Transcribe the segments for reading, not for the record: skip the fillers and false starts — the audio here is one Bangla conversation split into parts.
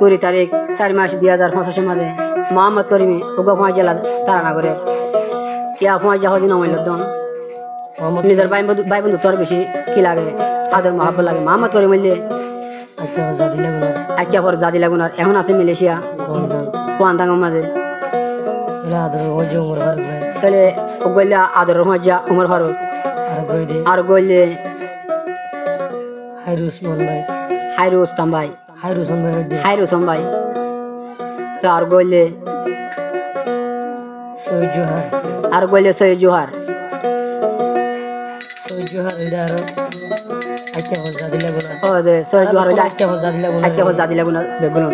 20 তারিখ 4 মাস 2025 মাঝে মোহাম্মদ করিমে ওগো ফোঁয়া জেলা তারানা করে কিয়া ফোঁয়া যা হদিন অমল দন নিজের ভাই বন্ধু তোর বেশি কি লাগে আদর মহাব্বত লাগে মোহাম্মদ করিম বললে আচ্ছা পর জাদি লাগুনার এখন আছে মালয়েশিয়া কোয়ান্দাঙ্গের মাঝে তাহলে গইলে আদর মজা উমর ফারুক আর গইলে হাইরুস্তাম ভাই হাইরুসম ভাই আর গইলে সৈয়দ জোহার ও দে সৈয়দ জোহার আচ্ছা জাদি লাগুনা বেগুন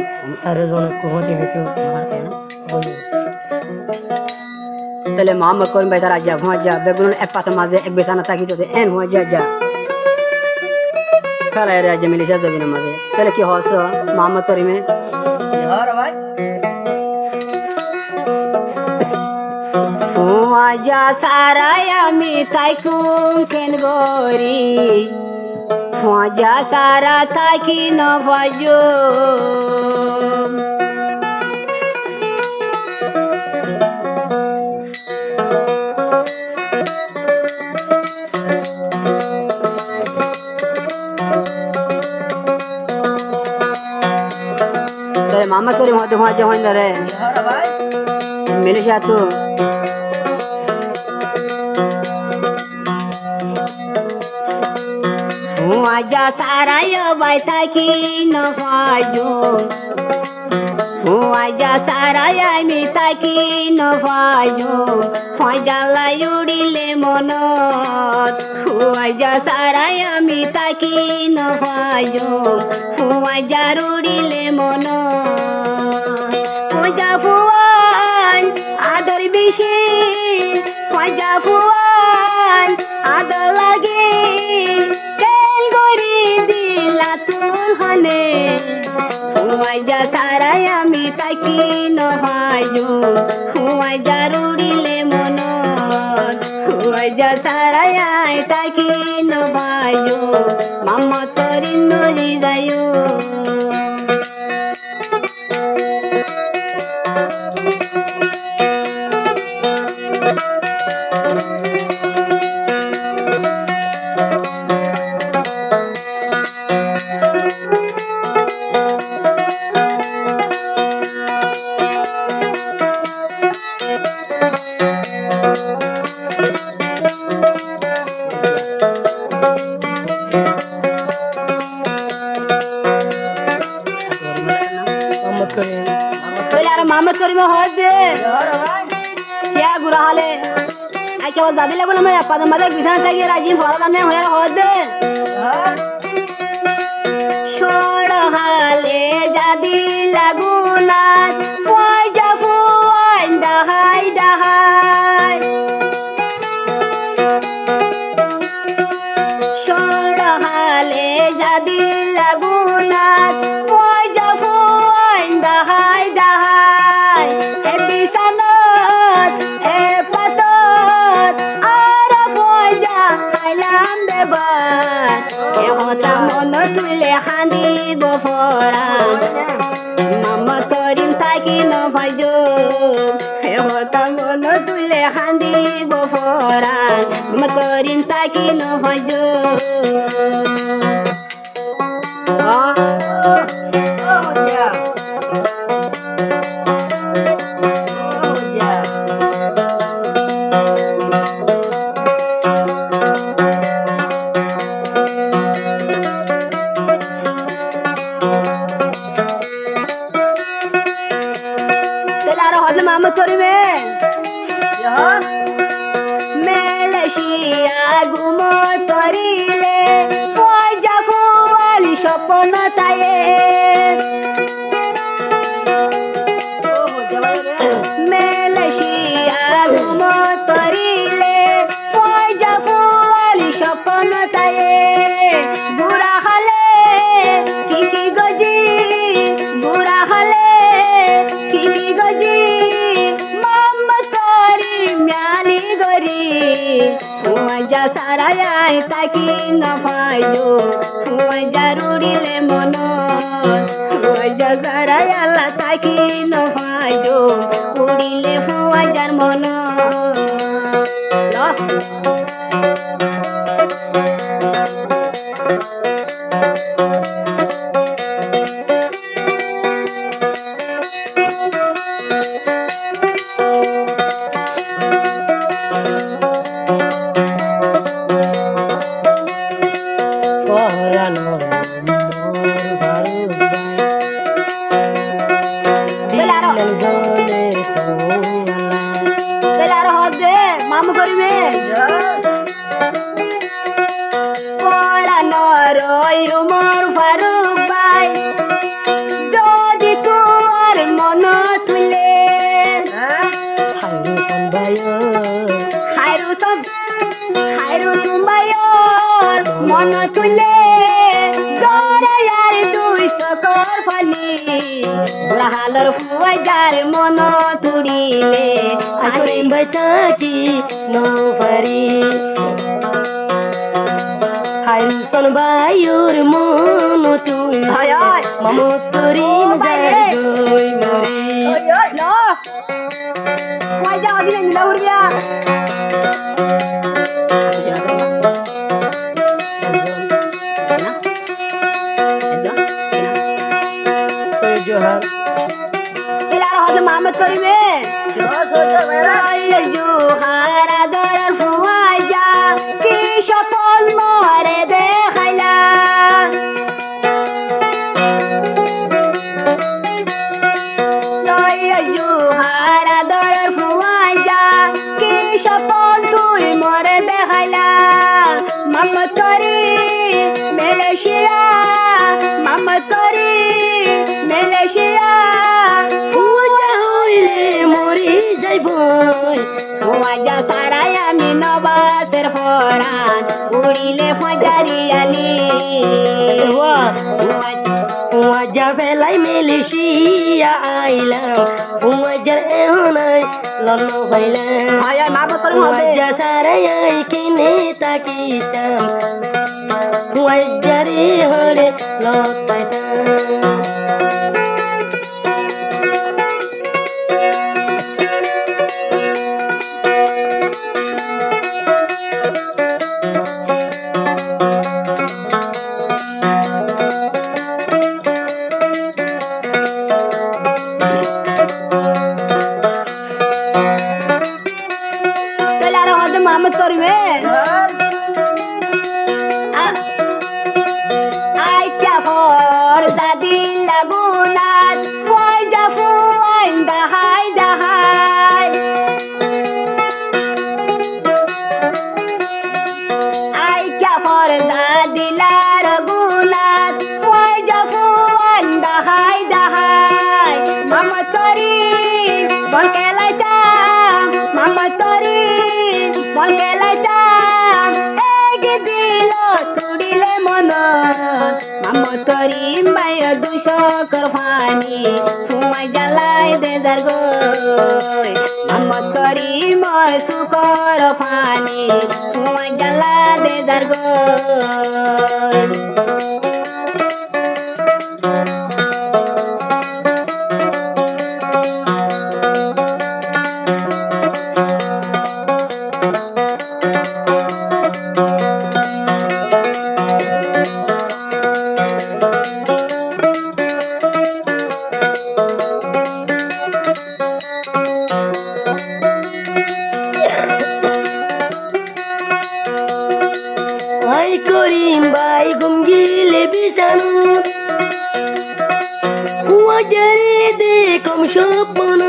তাহলে মোহাম্মদ করিম ভাই তারা যা ভুয়া যা বেগুন এক পাতার মাঝে এক বেসানা থাকি তো এন হয়ে যা খেলা রাজ্যে মিলিশা জমিনের মাঝে তাহলে কি হস মোহাম্মদ করিমে যা সারাই আমি তাইকুম কেন গরি যা সারা তাকি নবাজো मामा करी होते वहाँ जो होने रहे मिले क्या तो वहाँ जा सारा यो बैठा की नवाजो वहाँ जा सारा या मिता की नवाजो वहाँ जा लायुड़ी ले मनोत वहाँ जा सारा या मिता की नवाजो वहाँ जा रूड़ी ले मनोत वहाँ जा फुआन आदर बिशी वहाँ जा फुआन आदर लगे तेल गोरी दिला तुल हने वहाँ जा सारा या मिता की नवाजो वहाँ जा रूड़ी ले मनोत वहाँ जा सारा या मिता की नवाजो मामा तोरी नोरी दायो मोहम्मद करीम हो दे क्या गुरा हाले आई क्या ज्यादा लेबल में पद मदे बिछाना चाहिए राजीव फरदा ने होया हो दे छोड़ हाले जादी लगुना कोई जाफू दहाई दहाई छोड़ हाले जादी लगुना कोई जाफू दहाई दहाई तुले हांदी बफोरा मामा करीम ताकि न भजो हे होता मन तुले हांदी बफोरा मामा करीम ताकि न भजो मोहम्मद करीम मालয়েশিয়া घुमो तरिले फौजा फुआली सपन ताये मालয়েশিয়া घुमो तरिले फौजा फुआली सपन ताये बुरा हले की गजी बुरा हले की गजी जा सारा ताकि न पायो जरूरी ले मनो যারা আল্লাহ তাকি নহাইজো উড়িলে ফুয়াজার মন মামু করিবে পরানোর উমর ফারুক ভাই যদি তোর মন তুলে খাইরুসন ভাইয়র মন তুলে দরায়ার 200 কর ফানি রাহালর ফুয়াজার মন তুড়িলে আমি বাইতাকি নফারি খাইরুসন ভাইয়র মন তুই মামু করিম যাই মরি লো ফুয়াজা দিলে নিলা উড়বিয়া মামত করিবে জুহারা দরার ফুয়াজা কি সপন মরে দেখাইলা জুহারা দরার ফুয়াজা কি সপন তুই মরে দেখাইলা মামত করি মেলেশিয়া মামত করি মেলেশিয়া ফুয়াজা সারাই আমি নবাসের ফরান উড়িলে ফজারি আলি ফুয়াজা ফেলাই মেলেশিয়া আইলাম ফুয়াজার এহনাই লন্ন হইলাম ফুয়াজা সারাই কিনে তাকিতাম ফুয়াজারি হরে লতাইতাম মামত করবে আইটা ফর দাদি লাগুনাত ফয়জা ফুয়াইন দাহাই দাহাই আইটা ফর দাদি লাগুনাত ফয়জা ফুয়াইন দাহাই দাহাই মামত করি বলকে লাইতাম মামত করি করিম ভাই 200 কর ফানি ফুমাই জ্বালাই দেদার গই মামত করিম মোর সুকর ফানি ফুমাই জ্বালা দেদার গই করিম ভাই গুমগিলে বিছানো ফুয়াজারে দেখম স্বপ্ন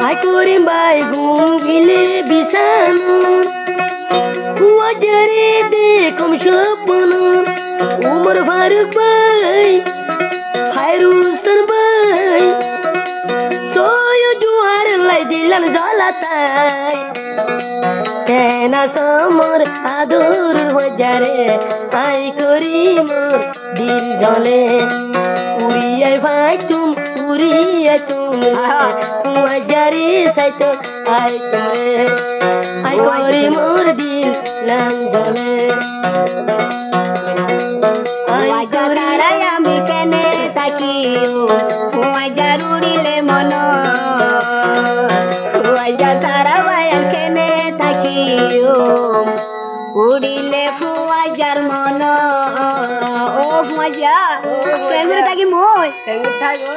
আই করিম ভাই গুমগিলে বিছানো ফুয়াজারে দেখম স্বপ্ন উমর ফারুক ভাই খাইরুসন ভাই soyo juar lai dilan zalatai kena somor adur wajare ai korimor dil jole uriai faitum uriai tum wajare saito ai tumre ai korimor dil lan jole ফুয়াইজার উড়িলে মন ফুয়াইজা সারা বায়াল কেনে থাকি উড়িলে ফুয়াইজার মন ও ফুয়াইজা কেন থাকি মই থাকো